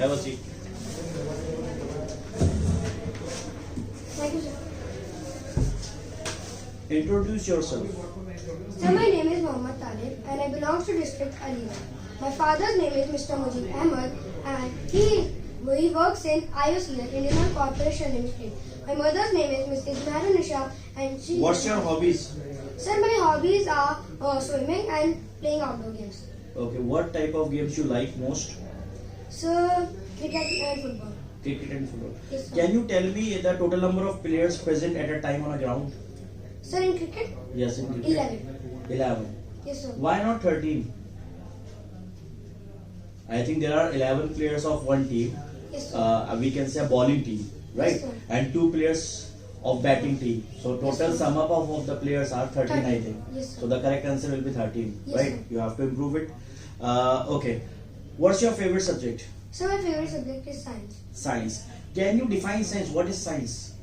Have a seat. Thank you, sir. Introduce yourself. Sir, my name is Mohammad Talib and I belong to district Aligarh. My father's name is Mr. Mujib Ahmed and he works in IOCL, Indian Oil Corporation Limited. My mother's name is Mrs. Mehra Nisha and she... What's your hobbies? Sir, my hobbies are swimming and playing outdoor games. Okay, what type of games you like most? Sir, cricket and football. Cricket and football. Yes, sir. Can you tell me the total number of players present at a time on a ground? Sir, in cricket? Yes, in cricket. 11. 11. Yes, sir. Why not 13? I think there are 11 players of one team. Yes, sir. We can say a bowling team, right? Yes, sir. And 2 players of batting team. So total Yes, sir. sum up of the players are 13, I think. Yes, sir. So the correct answer will be 13, Yes, right? sir. You have to improve it. Okay. What's your favorite subject? So my favorite subject is science. Science. Can you define science? What is science?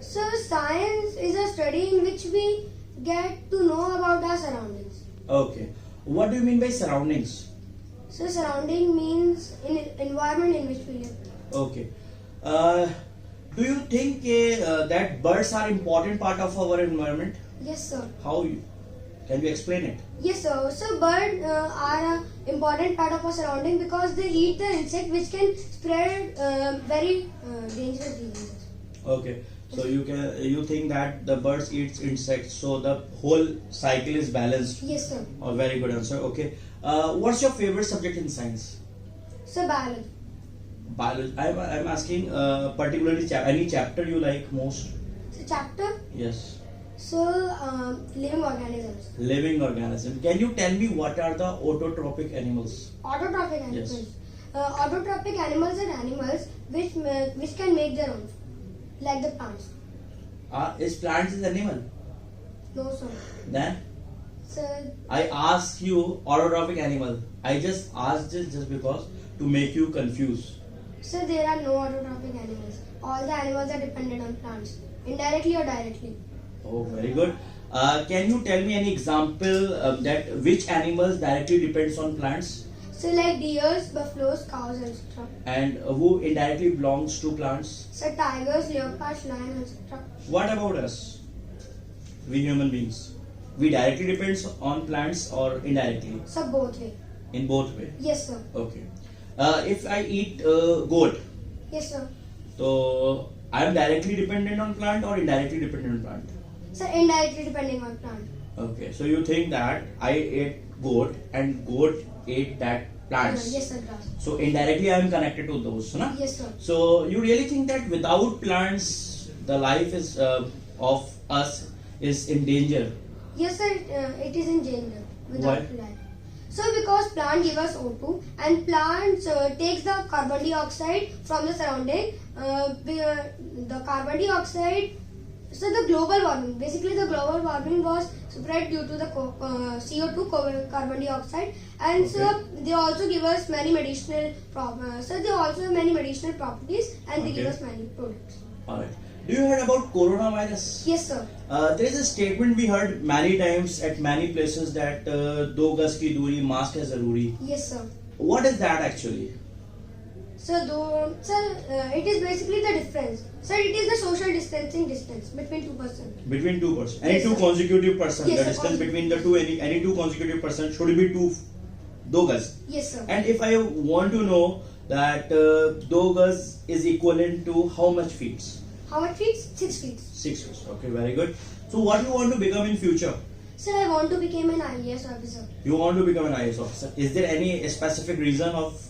So science is a study in which we get to know about our surroundings. Okay. What do you mean by surroundings? So surrounding means in environment in which we live. Okay. Do you think that birds are important part of our environment? Yes, sir. How? Can you explain it? Yes, sir. So birds are an important part of our surrounding because they eat the insect which can spread very dangerous diseases. Okay. So you think that the birds eats insects, so the whole cycle is balanced. Yes, sir. Oh, very good answer. Okay. What's your favorite subject in science? So biology. Biology. I'm asking particularly any chapter you like most. So chapter. Yes. So living organisms. Living organism. Can you tell me what are the autotrophic animals? Autotrophic animals. Yes. Autotrophic animals are animals which can make their own, like the plants. Is plants is animal? No, sir. Then So I ask you autotrophic animal. I just asked this just because to make you confused. So there are no autotrophic animals. All the animals are dependent on plants, indirectly or directly. Oh, very good. Can you tell me any example that which animals directly depends on plants So like deers, buffaloes, cows, etc. and who indirectly belongs to plants? So tigers, leopards, lions, etc. What about us? We human beings. We directly depends on plants or indirectly? So both way. In both way. Yes, sir. Okay. If I eat goat, Yes, sir. so I am directly dependent on plant or indirectly dependent on plant? So indirectly depending on plant. Okay. So you think that I ate goat and goat ate that plants? Yes, sir. Grass. So indirectly I am connected to those, na? Yes, sir. So you really think that without plants the life is of us is in danger? Yes, sir. It is in danger without Why? life. So because plant give us O2 and plants takes the carbon dioxide from the surrounding. The carbon dioxide. So the global warming. Basically, the global warming was spread due to the CO2 carbon dioxide, and so they also give us many medicinal So they also have many medicinal properties, and they give Okay. us many products. Alright. Do you heard about coronavirus? Yes, sir. There is a statement we heard many times at many places that do gaz ki duri, mask hai zaruri. Yes, sir. What is that actually? It is basically the difference. Sir, it is the social distancing distance between two persons. Between two person. Any Yes, two sir. consecutive person. Yes, The sir. distance between the two any two consecutive person should be do gaz. Yes, sir. And if I want to know that do gaz is equivalent to how much feet? How much feet? 6 feet. 6 feet. Okay, very good. So what you want to become in future? Sir, I want to become an IAS officer. You want to become an IAS officer. Is there any specific reason of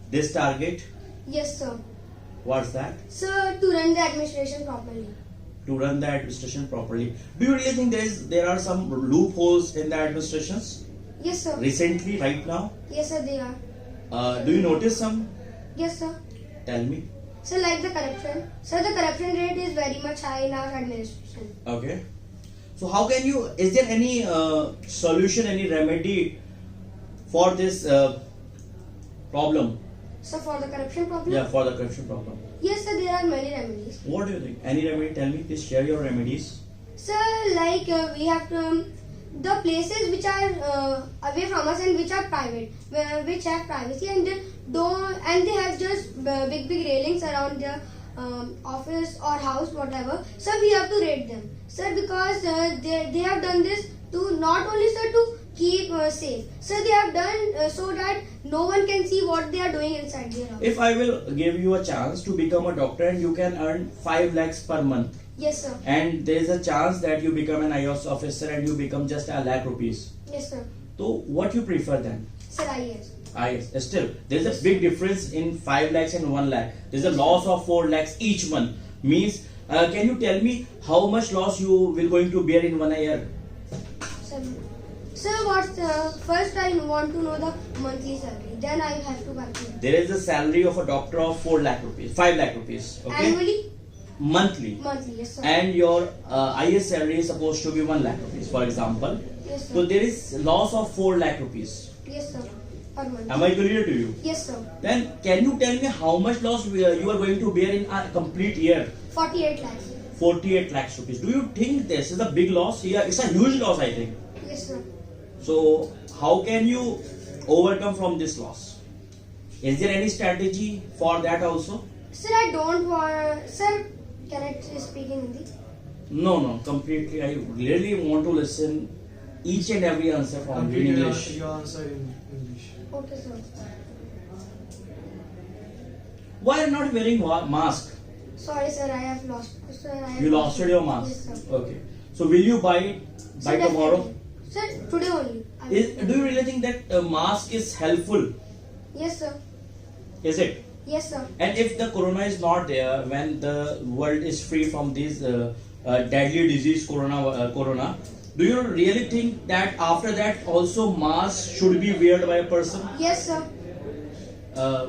this target? Yes, sir. What's that? Sir, to run the administration properly. To run the administration properly. Do you really think there are some loopholes in the administrations Yes, sir. recently, right now? Yes, sir, they are. Do you notice some? Yes, sir. Tell me. So, like the corruption. Sir, the corruption rate is very much high in our administration. Okay. So how can you? Is there any solution, any remedy for this problem? So, for the corruption problem? Yeah, for the corruption problem. Yes, sir, there are many remedies. What do you think? Any remedy? Tell me. Please share your remedies. Sir, like we have to. The places which are away from us and which are private, which have privacy and and they have just big railings around their office or house, whatever. So we have to rate them, sir, because they have done this to not only, sir, to keep safe. So they have done so that no one can see what they are doing inside their house. If I will give you a chance to become a doctor and you can earn 5 lakhs per month, Yes, sir. and there is a chance that you become an IAS officer and you become just a lakh rupees, Yes, sir. so what you prefer then? Sir, IAS. IAS. Still, there's a big difference in 5 lakhs and 1 lakh. There's a loss of 4 lakhs each month. Means, can you tell me how much loss you will going to bear in 1 year? Sir, what's first I want to know the monthly salary. Then I have to calculate. There is a salary of a doctor of 4 lakh rupees, 5 lakh rupees. Okay. Annually? Monthly. Monthly, yes, sir. And your IAS salary is supposed to be 1 lakh rupees, for example. Yes, sir. So there is loss of 4 lakh rupees. Yes, sir. Per month. Am I clear to you? Yes, sir. Then can you tell me how much loss you are going to bear in a complete year? 48 lakhs. 48 lakhs rupees. Do you think this is a big loss? Yeah, it's a huge loss, I think. Yes, sir. So how can you overcome from this loss? Is there any strategy for that also? Sir, I don't want. Sir, can I speak in Hindi? No, completely. I really want to listen each and every answer from you in English. Your answer in English. Okay, sir. Why are you not wearing mask? Sorry, sir, I have lost. Sir, I have You lost your mask. Yes, sir. Okay. So will you buy it by Sir, tomorrow? definitely. Sir, today only. I will. Do you really think that a mask is helpful? Yes, sir. Is it? Yes, sir. And if the corona is not there, when the world is free from this deadly disease corona, do you really think that after that also mask should be worn by a person? Yes, sir.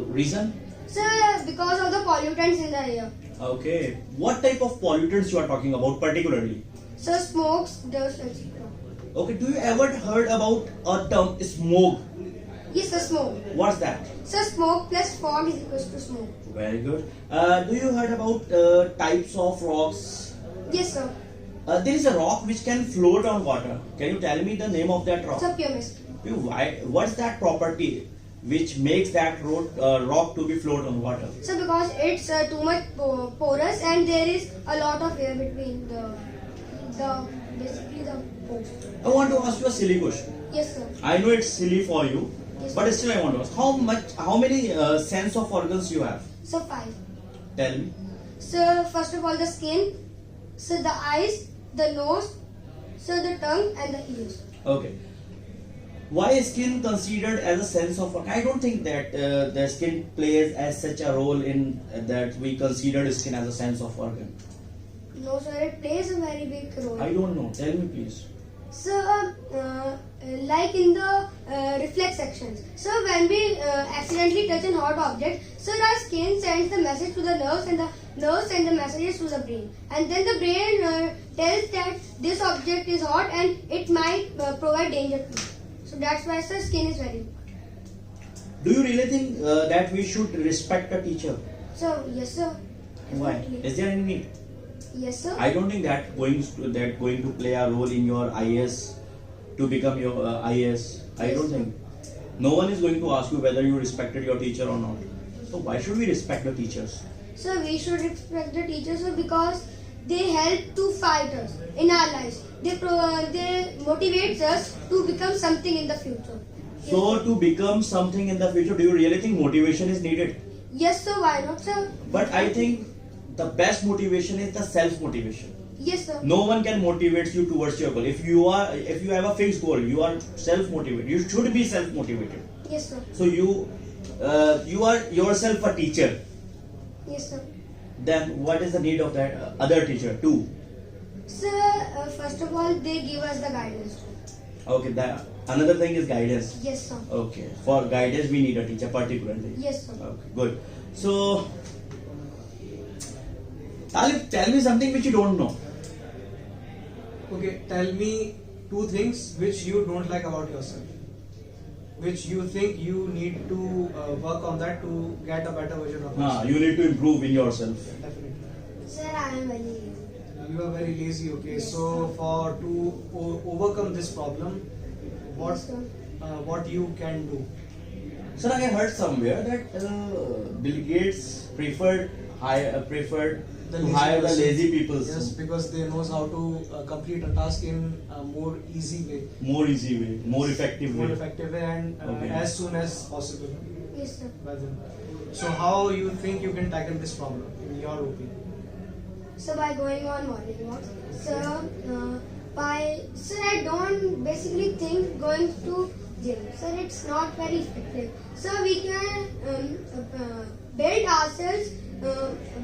Reason? Sir, because of the pollutants in the air. Okay. What type of pollutants you are talking about particularly? Sir, smokes, dust, etc. Okay. Do you ever heard about a term smoke? Yes, sir, smoke. What's that? Sir, smoke plus fog is equals to smoke. Very good. Do you heard about types of rocks? Yes, sir. There is a rock which can float on water. Can you tell me the name of that rock? Sir, pure mist. What's that property which makes that rock to be float on water? Sir, because it's too much porous and there is a lot of air between the basically the pores. I want to ask you a silly question. Yes, sir. I know it's silly for you, Yes, but sir. still I want to ask. How many sense of organs you have? Sir, 5. Tell me. Sir, first of all, the skin. Sir, the eyes, the nose. Sir, the tongue and the ears. Okay. Why is skin considered as a sense of organ? I don't think that the skin plays as such a role in that we consider skin as a sense of organ. No, sir, it plays a very big role. I don't know. Tell me please. Sir, like in the reflex sections. So when we accidentally touch a hot object, so our skin sends the message to the nerves and the nerves send the messages to the brain. And then the brain tells that this object is hot and it might provide danger to you. So that's why the skin is very important. Do you really think that we should respect a teacher? So, yes, sir. Why? Definitely. Is there any need? Yes, sir. I don't think that going to play a role in your IAS to become your IAS. I don't think. No one is going to ask you whether you respected your teacher or not. So why should we respect the teachers? So we should respect the teachers, sir, because they help to fight us in our lives. They motivate us to become something in the future. So to become something in the future, do you really think motivation is needed? Yes, sir. Why not, sir? But I think the best motivation is the self motivation. Yes, sir. No one can motivate you towards your goal. If you have a fixed goal, you are self motivated. You should be self motivated. Yes, sir. So you are yourself a teacher. Yes, sir. Then what is the need of that other teacher too? Sir, first of all, they give us the guidance. Okay, another thing is guidance. Yes, sir. Okay, for guidance we need a teacher particularly. Yes, sir. Okay, good. So, Talib, tell me something which you don't know. Okay, tell me 2 things which you don't like about yourself, which you think you need to work on that to get a better version of yourself. You need to improve in yourself. Definitely. Sir, I am very lazy. You are very lazy. Okay, Yes, so sir. overcome this problem, Yes, sir. what you can do? Sir, I heard somewhere that Bill Gates preferred The to lazy hire the person. lazy people. Yes, because they knows how to complete a task in a more easy way, More easy way, more effective more way. effective way, and Okay. as soon as possible. Yes, sir. by them. So how you think you can tackle this problem in your opinion? So by going on morning walks, sir, I don't basically think going to gym. Sir, it's not very effective. So we can build ourselves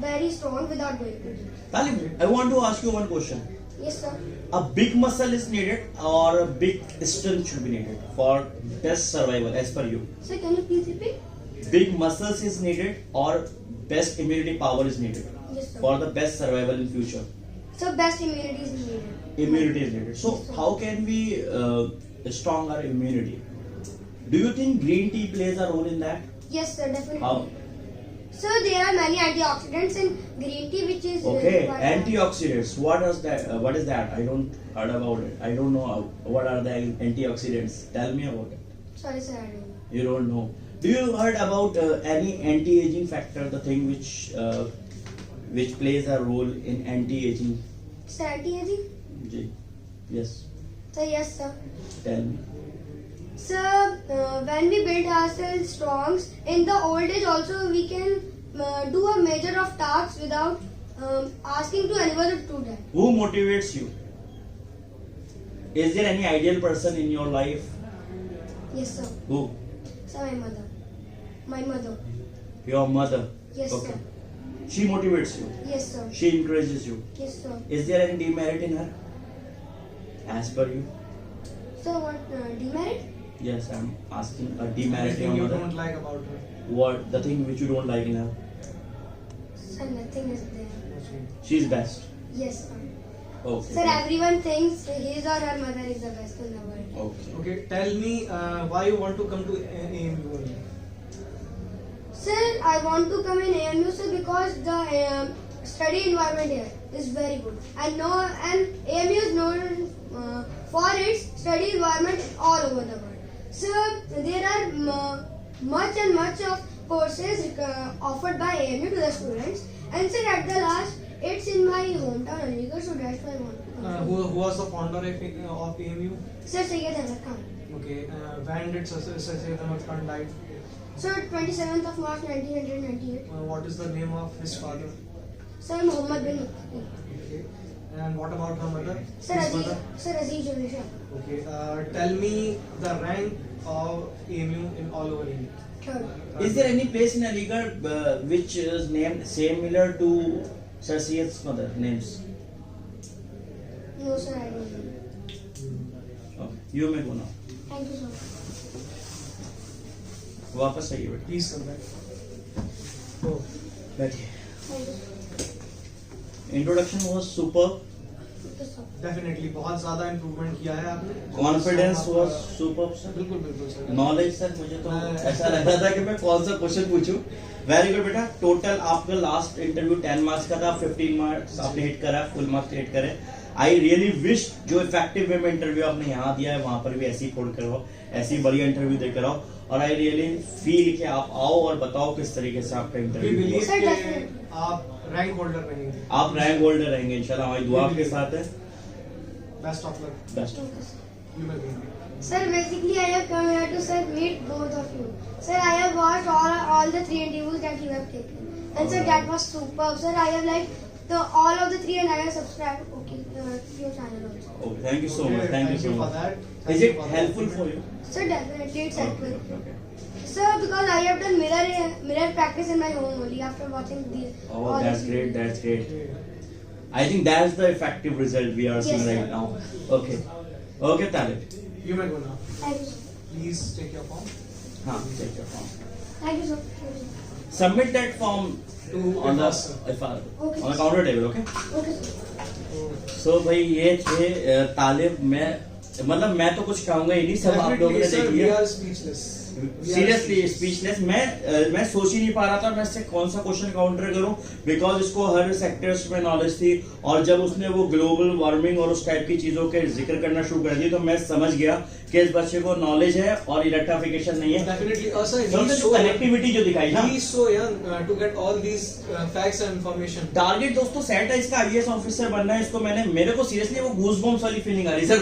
very strong without going to gym. Talib, I want to ask you one question. Yes, sir. A big muscle is needed or a big strength should be needed for best survival as per you? Sir, can you please repeat? Big muscles is needed or best immunity power is needed Yes, sir. for the best survival in future? So best immunity is needed. Immunity is needed. So how can we strong our immunity? Do you think green tea plays a role in that? Yes, sir, definitely. How? So there are many antioxidants in green tea, which is Okay, required. antioxidants. What is that? What is that? I don't heard about it. I don't know what are the antioxidants. Tell me about it. Sorry, sir, I don't know. You don't know. Do you heard about any anti-aging factor? The thing which plays a role in anti-aging. Sir, anti-aging? Ji. Yes. So yes, sir. Tell me. So when we build ourselves strong, in the old age also we can do a measure of tasks without asking to anyone to do that. Who motivates you? Is there any ideal person in your life? Yes, sir. Who? So my mother. My mother. Your mother. Yes, Okay. sir. She motivates you. Yes, sir. She encourages you. Yes, sir. Is there any demerit in her? As per you? So what demerit? Yes, I'm asking a demerit in Anything your you mother. don't like about her? What the thing which you don't like in her? Sir, nothing is there. She's best. Yes, sir. Okay. Sir, everyone thinks his or her mother is the best in the world. Okay. Okay, tell me why you want to come to AMU only? Sir, I want to come in AMU, sir, because the study environment here is very good. And AMU is known for its study environment all over the world. So there are much of courses offered by AMU to the students. And sir, at the last, it's in my hometown Aligarh, so that's why I want to come. Who was the founder of AMU? Sir, Syed Ahmed Khan. Okay, when did Syed Ahmed Khan died? So 27th of March 1998. What is the name of his father? Sir, Muhammad bin Muqti. Okay, and what about her mother? Sir, His mother? Aziz Julisha. Okay, tell me the rank of AMU in all over India. Third. Is there any place in Aligarh which is named similar to Sir Syed's mother names? No, sir, I don't know. Okay. You may go now. Thank you, sir. वापस आइए बेटा. Please come back. Oh, बैठिए. Thank you, sir. Introduction was superb. Okay, sir. definitely बहुत ज़्यादा improvement किया है आपने. Confidence आपका- was superb, sir. बिल्कुल बिल्कुल सर. नॉलेज सर मुझे तो ऐसा लग रहा था कि मैं कौन सा क्वेश्चन पूछूं. वेरी गुड बेटा. टोटल आपका लास्ट इंटरव्यू 10 मार्क्स का था. 15 मार्क्स आपने हिट करा. फुल मार्क्स हिट करे. आई रियली विश जो इफेक्टिव वे में इंटरव्यू आपने यहाँ दिया है वहां पर भी ऐसी फोड़ करो, ऐसी बढ़िया इंटरव्यू देकर आओ. और आई रियली फील कि आप आओ और बताओ किस तरीके से आपका We इंटरव्यू believe Sir, कि definitely. आप रैंक होल्डर रहेंगे. आप रैंक होल्डर रहेंगे इंशाल्लाह. हमारी दुआ आपके साथ है. Best of luck. Best. Okay, sir. You will win. Sir, basically I have come here to sir meet both of you. Sir, I have watched all the 3 interviews that you have taken. And sir, that was superb. Sir, I have liked all of the 3 and I have subscribed to your channel also. Okay, thank you so Okay, much. Thank you so for much. that. Is Thank you it for helpful that. for you? Sir, definitely it's helpful. Okay. Sir, because I have done mirror practice in my home only after watching these. Oh, all that's these great. videos. That's great. Okay. I think that's the effective result we are seeing Yes, right sir. now. Okay. Okay, Talib. You may go now. Thank you, sir. Please take your form Haan, take your form. Thank you, sir. Thank you, sir. Submit that form to on the Ifas, sir. Okay, on the sir. counter table. Okay. Okay, sir. So भाई ये थे तालिब. मैं मतलब मैं तो कुछ कहूँगा ही नहीं. सब आप लोगों Definitely, ने sir, देख we लिया. are speechless. Seriously speechless. मैं सोच ही नहीं पा रहा था मैं इससे कौन सा क्वेश्चन काउंटर करूं, बिकॉज इसको हर सेक्टर्स में नॉलेज थी, और जब उसने वो ग्लोबल वार्मिंग और उस टाइप की चीजों के जिक्र करना शुरू कर दिया तो मैं समझ गया कि इस बच्चे को नॉलेज है और इलेक्ट्रिफिकेशन नहीं है। Definitely, कनेक्टिविटी जो दिखाई ना, he is so young to get all these facts and information. Target दोस्तों सेट है इसका, आईएएस ऑफिसर बनना है इसको। मेरे को सीरियसली वो गूज़बम्प्स वाली फीलिंग आ रही है सर।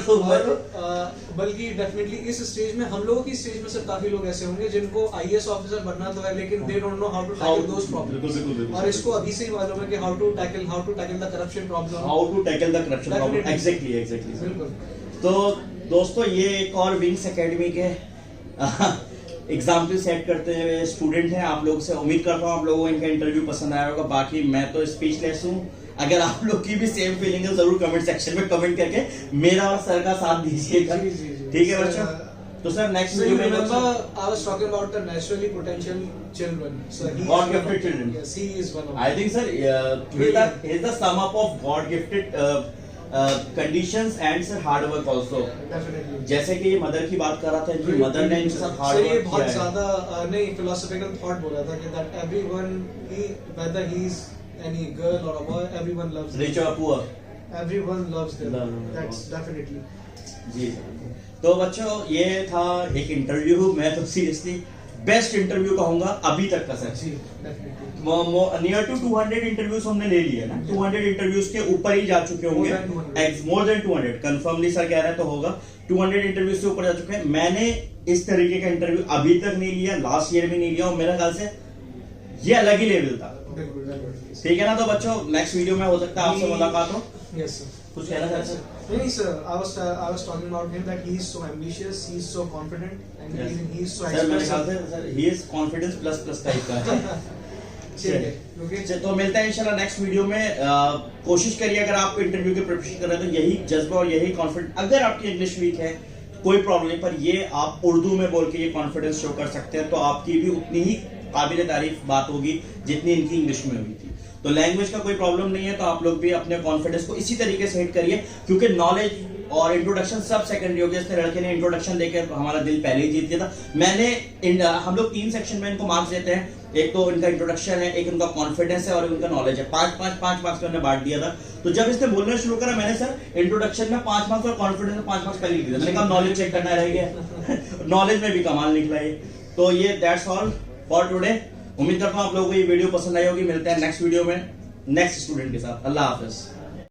बल्कि डेफिनेटली इस स्टेज में, हम लोगों की स्टेज में सर काफी लोग ऐसे होंगे जिनको आईएएस ऑफिसर बनना तो है, लेकिन they don't know how to tackle those problems. और इसको अभी से ही मालूम है कि how to tackle the corruption problem, how to tackle the corruption problem. Exactly बिल्कुल। तो दोस्तों ये एक और विंग्स एकेडमी के एग्जाम्पल सेट करते हुए स्टूडेंट हैं। आप लोग से उम्मीद करता हूँ आप लोगों को इनका इंटरव्यू पसंद आया होगा। बाकी मैं तो स्पीचलेस हूँ। अगर आप लोग की भी सेम फीलिंग है जरूर कमेंट सेक्शन में कमेंट करके मेरा और सर का साथ दीजिएगा। ठीक है बच्चों, तो सर नेक्स्ट वीडियो में I was talking about the naturally potential children. So he God gifted children. Yes, he is one of I think sir he is the sum up of God gifted conditions and sir hard work also. Definitely. जैसे कि ये mother की बात कर रहा था, इनकी mother ने इनके साथ हार्ड सर ये वर्क बहुत किया है। ज्यादा नहीं philosophical thought बोला था कि that everyone, whether he is any girl or a boy, everyone loves them. Rich or poor. Everyone loves them. Love. That's definitely. जी तो बच्चों ये था एक इंटरव्यू। मैं तो सीरियसली बेस्ट इंटरव्यू कहूंगा अभी तक का सर। जी definitely. नियर टू 200 इंटरव्यूज हमने ले लिए ना, 200 इंटरव्यूज के ऊपर ही जा चुके होंगे। मोर देन 200 कंफर्मली सर कह रहे हैं तो होगा। 200 इंटरव्यूज से ऊपर जा चुके हैं। मैंने इस तरीके का इंटरव्यू अभी तक नहीं लिया, लास्ट ईयर भी नहीं लिया, और मेरा ख्याल से ये अलग ही लेवल था। बिल्कुल। ठीक है ना। तो बच्चों नेक्स्ट वीडियो में हो सकता है आपसे मुलाकात हो। Yes sir. कुछ कहना चाहते हैं? नहीं sir, I was talking about him that he is so ambitious, he is so confident, and Yes. he is so sir मेरे ख्याल expressive. से sir he is confidence plus plus type का है। चलिए, okay. तो मिलता है इंशाल्लाह नेक्स्ट वीडियो में। कोशिश करिए अगर आप इंटरव्यू की प्रिपरेशन कर रहे हैं तो यही जज्बा और यही कॉन्फिडेंस। अगर आपकी इंग्लिश वीक है कोई प्रॉब्लम नहीं, पर ये आप उर्दू में बोल के ये कॉन्फिडेंस शो कर सकते हैं तो आपकी भी उतनी ही काबिल तारीफ बात होगी जितनी इनकी इंग्लिश में हुई थी। तो लैंग्वेज का कोई प्रॉब्लम नहीं है, तो आप लोग भी अपने कॉन्फिडेंस को इसी तरीके से हिट करिए, क्योंकि नॉलेज और इंट्रोडक्शन सब सेकेंडरी हो गया। इस लड़के ने इंट्रोडक्शन देकर हमारा दिल पहले ही जीत लिया था। हम लोग 3 सेक्शन में इनको मार्क्स देते हैं, एक तो इनका इंट्रोडक्शन है, एक इनका कॉन्फिडेंस है और इनका नॉलेज है। 5 मार्क्स में बांट दिया था। तो जब इसने बोलना शुरू करा मैंने सर इंट्रोडक्शन में 5 मार्क्स और कॉन्फिडेंस में 5 मार्क्स पहले लिख दिया। मैंने कहा नॉलेज चेक करना रह गया। नॉलेज में भी कमाल निकला ये। तो ये दैट्स ऑल फॉर टुडे। उम्मीद करता हूँ आप लोगों को ये वीडियो पसंद आई होगी। मिलते हैं नेक्स्ट वीडियो में नेक्स्ट स्टूडेंट के साथ। अल्लाह हाफिज।